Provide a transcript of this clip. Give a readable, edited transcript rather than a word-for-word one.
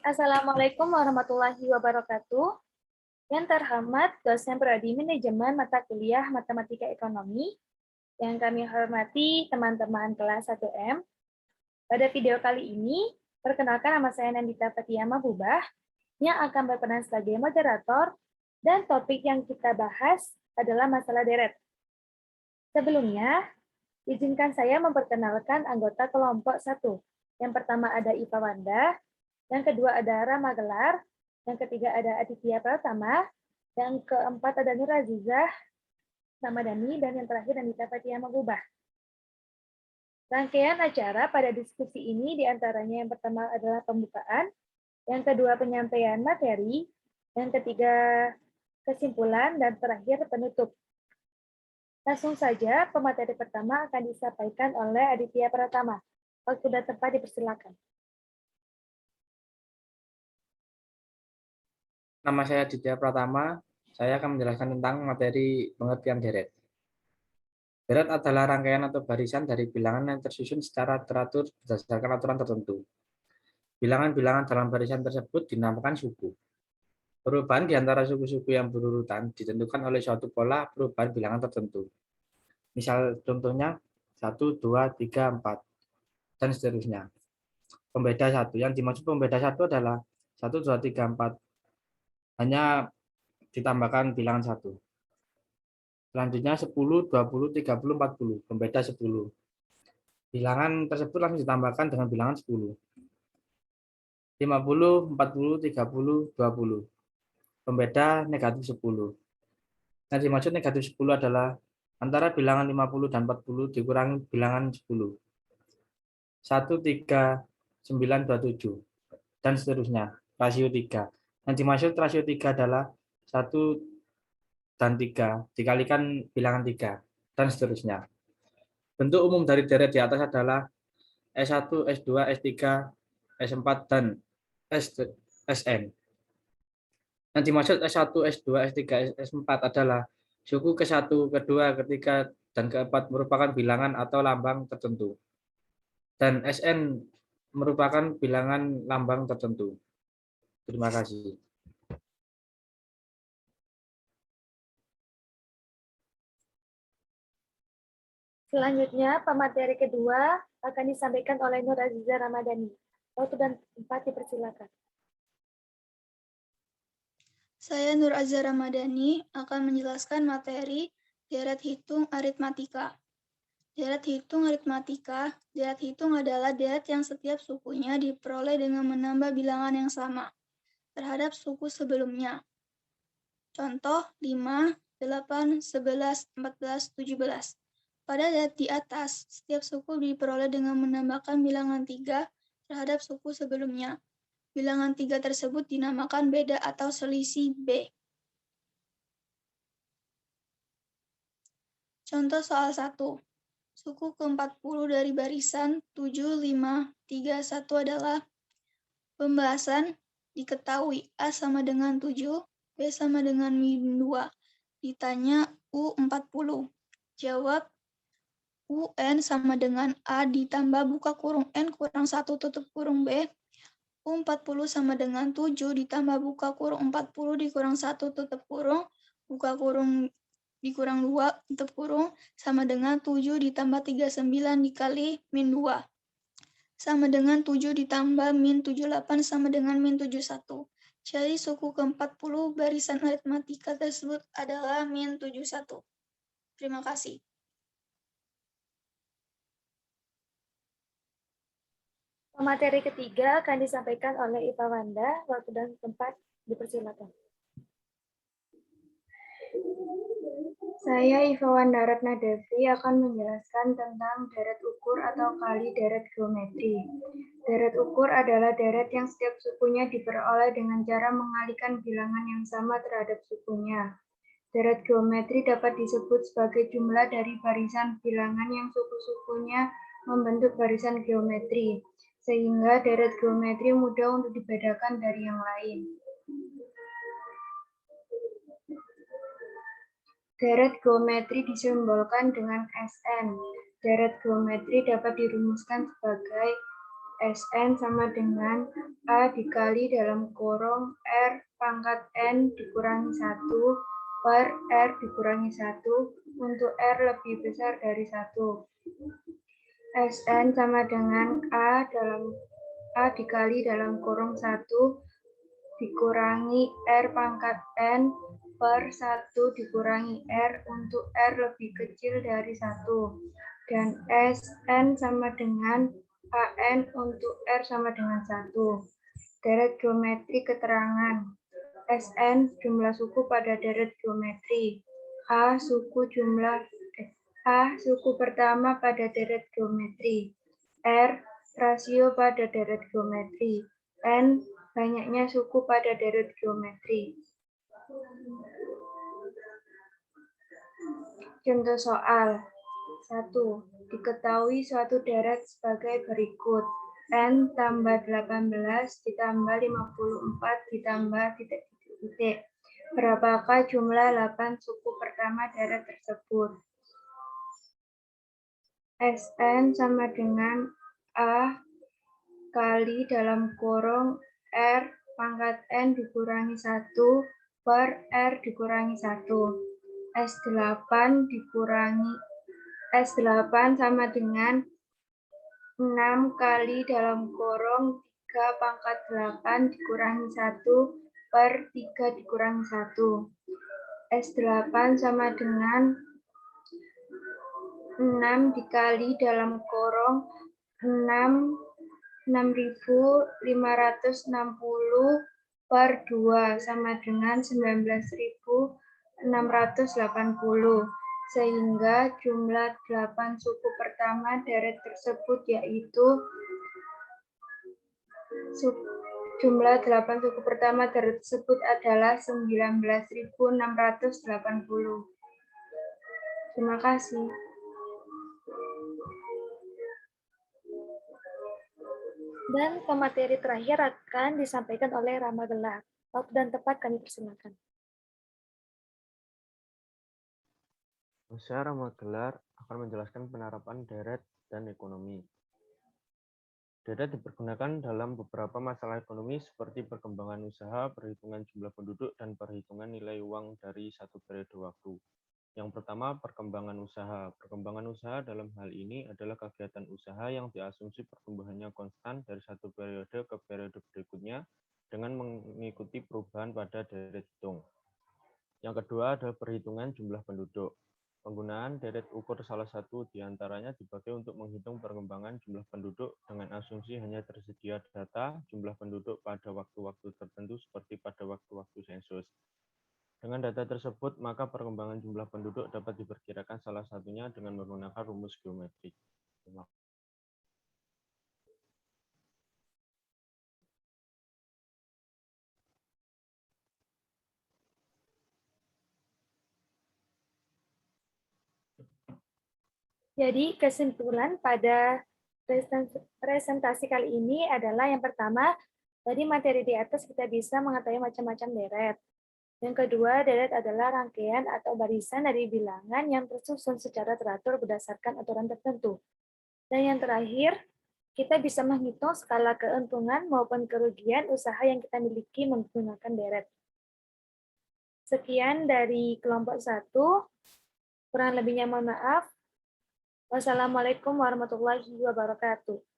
Assalamualaikum warahmatullahi wabarakatuh. Yang terhormat dosen Prodi Manajemen Mata Kuliah Matematika Ekonomi, yang kami hormati teman-teman kelas 1M. Pada video kali ini, perkenalkan nama saya Nandita Fatia Mahbubah, yang akan berperan sebagai moderator, dan topik yang kita bahas adalah masalah deret. Sebelumnya, izinkan saya memperkenalkan anggota kelompok 1. Yang pertama ada Iva Wanda, yang kedua ada Rama Gelar, yang ketiga ada Aditya Pratama, yang keempat ada Nur Azizah Ramadhani, dan yang terakhir Nandita Fatia Mahbubah. Rangkaian acara pada diskusi ini diantaranya yang pertama adalah pembukaan, yang kedua penyampaian materi, yang ketiga kesimpulan, dan terakhir penutup. Langsung saja, pemateri pertama akan disampaikan oleh Aditya Pratama. Waktu dan tempat dipersilakan. Nama saya Aditya Pratama, saya akan menjelaskan tentang materi pengertian deret. Deret adalah rangkaian atau barisan dari bilangan yang tersusun secara teratur berdasarkan aturan tertentu. Bilangan-bilangan dalam barisan tersebut dinamakan suku. Perubahan di antara suku-suku yang berurutan ditentukan oleh suatu pola perubahan bilangan tertentu. Misal contohnya 1, 2, 3, 4, dan seterusnya. Pembeda 1. Yang dimaksud pembeda 1 adalah 1, 2, 3, 4. Hanya ditambahkan bilangan 1. Selanjutnya 10, 20, 30, 40. Pembeda 10. Bilangan tersebut langsung ditambahkan dengan bilangan 10. 50, 40, 30, 20. Pembeda negatif 10. Yang dimaksud negatif 10 adalah antara bilangan 50 dan 40 dikurangi bilangan 10. 1, 3, 9, 27. Dan seterusnya. Rasio 3. Yang dimaksud rasio 3 adalah 1 dan 3 dikalikan bilangan 3. Dan seterusnya. Bentuk umum dari deret di atas adalah S1, S2, S3, S4, dan SN. Yang dimaksud S1, S2, S3, S4 adalah suku ke-1, ke-2, ke-3, dan ke-4 merupakan bilangan atau lambang tertentu. Dan SN merupakan bilangan lambang tertentu. Terima kasih. Selanjutnya, pemateri kedua akan disampaikan oleh Nur Azizah Ramadhani. Waktu dan tempat dipersilakan. Saya Nur Azizah Ramadhani akan menjelaskan materi deret hitung aritmatika. Deret hitung adalah deret yang setiap sukunya diperoleh dengan menambah bilangan yang sama terhadap suku sebelumnya. Contoh 5, 8, 11, 14, 17. Pada deret di atas, setiap suku diperoleh dengan menambahkan bilangan 3 terhadap suku sebelumnya. Bilangan 3 tersebut dinamakan beda atau selisih B. Contoh soal 1. Suku ke-40 dari barisan 7, 5, 3, 1 adalah pembahasan diketahui A sama dengan 7, B sama dengan min 2. Ditanya U40. Jawab UN sama dengan A ditambah buka kurung N kurang 1 tutup kurung B. U40 sama dengan 7 ditambah buka kurung 40 dikurang 1 tutup kurung, buka kurung dikurang 2 tutup kurung, sama dengan 7 ditambah 39 dikali min 2. Sama dengan 7 ditambah min 78 sama dengan min 71. Jadi suku ke-40 barisan aritmatika tersebut adalah min 71. Terima kasih. Pemateri ketiga akan disampaikan oleh Iva Wanda. Waktu dan tempat dipersilakan. Saya Iva Wanda Ratna Devi akan menjelaskan tentang deret ukur atau kali deret geometri. Deret ukur adalah deret yang setiap sukunya diperoleh dengan cara mengalihkan bilangan yang sama terhadap sukunya. Deret geometri dapat disebut sebagai jumlah dari barisan bilangan yang suku-sukunya membentuk barisan geometri, sehingga deret geometri mudah untuk dibedakan dari yang lain. Deret geometri disimbolkan dengan SN. Deret geometri dapat dirumuskan sebagai Sn sama dengan A dikali dalam kurung R pangkat N dikurangi 1 per R dikurangi 1 untuk R lebih besar dari 1. Sn sama dengan A dikali dalam kurung 1 dikurangi R pangkat N per 1 dikurangi R untuk R lebih kecil dari 1. Dan Sn sama dengan AN untuk R sama dengan 1. Deret geometri keterangan. Sn jumlah suku pada deret geometri. A suku pertama pada deret geometri. R rasio pada deret geometri. N banyaknya suku pada deret geometri. Contoh soal. 1. Diketahui suatu deret sebagai berikut. N tambah 18 ditambah 54 ditambah titik-titik. Berapakah jumlah 8 suku pertama deret tersebut? Sn sama dengan A kali dalam kurung R pangkat N dikurangi 1 per R dikurangi 1. S8 sama dengan 6 kali dalam kurung 3 pangkat 8 dikurangi 1 per 3 dikurangi 1. S8 sama dengan 6 dikali dalam kurung 6.560 per 2 sama dengan 19.680. Sehingga jumlah 8 suku pertama deret tersebut yaitu jumlah 8 suku pertama deret tersebut adalah 19.680. Terima kasih. Dan pemateri terakhir akan disampaikan oleh Rama Gelar. Waktu dan tempat kami persilakan. Saya Rama Gelar akan menjelaskan penerapan deret dan ekonomi. Deret dipergunakan dalam beberapa masalah ekonomi seperti perkembangan usaha, perhitungan jumlah penduduk, dan perhitungan nilai uang dari satu periode waktu. Yang pertama, perkembangan usaha. Perkembangan usaha dalam hal ini adalah kegiatan usaha yang diasumsi pertumbuhannya konstan dari satu periode ke periode berikutnya dengan mengikuti perubahan pada deret hitung. Yang kedua adalah perhitungan jumlah penduduk. Penggunaan deret ukur salah satu diantaranya dipakai untuk menghitung perkembangan jumlah penduduk dengan asumsi hanya tersedia data jumlah penduduk pada waktu-waktu tertentu seperti pada waktu-waktu sensus. Dengan data tersebut, maka perkembangan jumlah penduduk dapat diperkirakan salah satunya dengan menggunakan rumus geometrik. Jadi kesimpulan pada presentasi kali ini adalah yang pertama, dari materi di atas kita bisa mengetahui macam-macam deret. Yang kedua, deret adalah rangkaian atau barisan dari bilangan yang tersusun secara teratur berdasarkan aturan tertentu. Dan yang terakhir, kita bisa menghitung skala keuntungan maupun kerugian usaha yang kita miliki menggunakan deret. Sekian dari kelompok 1. Kurang lebihnya mohon maaf. Wassalamualaikum warahmatullahi wabarakatuh.